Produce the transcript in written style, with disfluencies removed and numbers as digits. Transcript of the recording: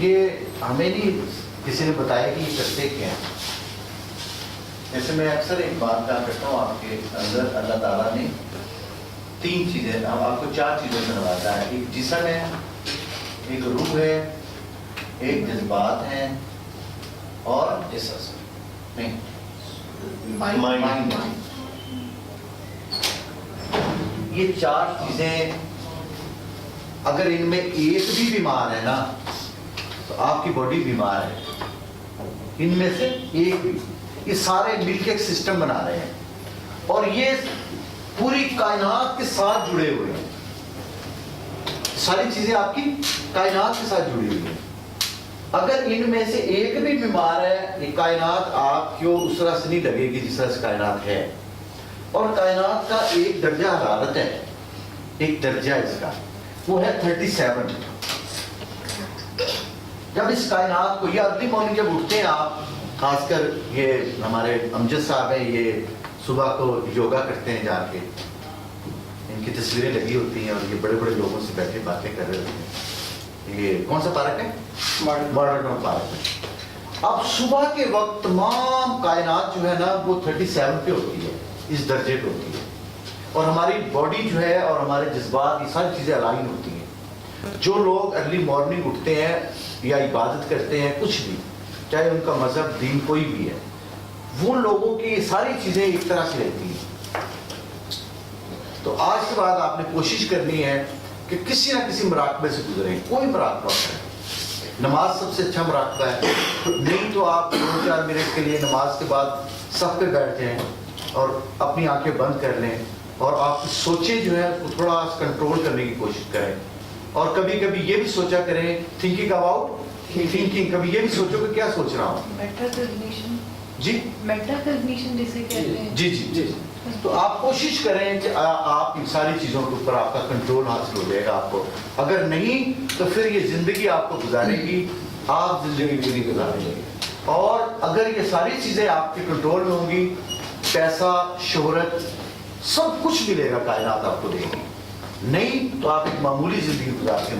یہ ہمیں نہیں کسی نے بتایا کہ یہ کرتے کیا ہیں. جیسے میں اکثر ایک بات کہا کرتا ہوں، آپ کے اندر اللہ تعالیٰ نے 3 چیزیں، آپ کو 4 چیزوں سے نوازا ہے. ایک جسم ہے، ایک روح ہے، ایک جذبات ہیں، اور احساس نہیں مائنڈ. یہ 4 چیزیں اگر ان میں ایک بھی بیمار ہے نا تو آپ کی باڈی بیمار ہے. ان میں سے ایک بھی، یہ سارے مل کے ایک سسٹم بنا رہے ہیں اور یہ پوری کائنات کے ساتھ جڑے ہوئے ہیں. ساری چیزیں آپ کی کائنات کے ساتھ جڑی ہوئی ہیں. اگر ان میں سے ایک بھی بیمار ہے، یہ کائنات آپ کو اس طرح سے نہیں لگے گی جس طرح سے کائنات ہے. اور کائنات کا ایک درجہ حرارت ہے، ایک درجہ اس کا وہ ہے 37. جب اس کائنات کو، یہ ارلی مارننگ جب اٹھتے ہیں آپ، خاص کر یہ ہمارے امجد صاحب ہیں، یہ صبح کو یوگا کرتے ہیں جا کے، ان کی تصویریں لگی ہوتی ہیں اور یہ بڑے بڑے لوگوں سے بیٹھے باتیں کر رہے ہوتے ہیں. یہ کون سا پارک ہے؟ Modern park. اب صبح کے وقت تمام کائنات جو ہے نا وہ 37 پہ ہوتی ہے، اس درجے پہ ہوتی ہے، اور ہماری باڈی جو ہے اور ہمارے جذبات، یہ ساری چیزیں الائن ہوتی ہیں. جو لوگ ارلی مارننگ اٹھتے ہیں یا عبادت کرتے ہیں، کچھ بھی، چاہے ان کا مذہب دین کوئی بھی ہے، وہ لوگوں کی یہ ساری چیزیں ایک طرح سے رہتی ہیں. تو آج کے بعد آپ نے کوشش کرنی ہے کہ کسی نہ کسی مراقبے سے گزریں. کوئی مراقبہ کریں. نماز سب سے اچھا مراقبہ ہے. نہیں تو آپ 2-4 منٹ کے لیے نماز کے بعد صف پہ بیٹھ جائیں اور اپنی آنکھیں بند کر لیں اور آپ کی سوچیں جو ہے وہ تھوڑا کنٹرول کرنے کی کوشش کریں. اور کبھی کبھی یہ بھی سوچا کریں، تھنکنگ اباؤٹ تھنکنگ، کبھی یہ بھی سوچو کہ کیا سوچ رہا ہوں. جی میٹاکگنیشن جسے کہتے ہیں. جی جی جی. تو آپ کوشش کریں کہ آپ ان ساری چیزوں کے اوپر آپ کا کنٹرول حاصل ہو جائے گا آپ کو. اگر نہیں تو پھر یہ زندگی آپ کو گزارے گی، آپ زندگی نہیں گزاریں گے. اور اگر یہ ساری چیزیں آپ کے کنٹرول میں ہوں گی، پیسہ، شہرت، سب کچھ ملے گا، کائنات آپ کو دے گی. نہیں تو آپ ایک معمولی زندگی گزار کے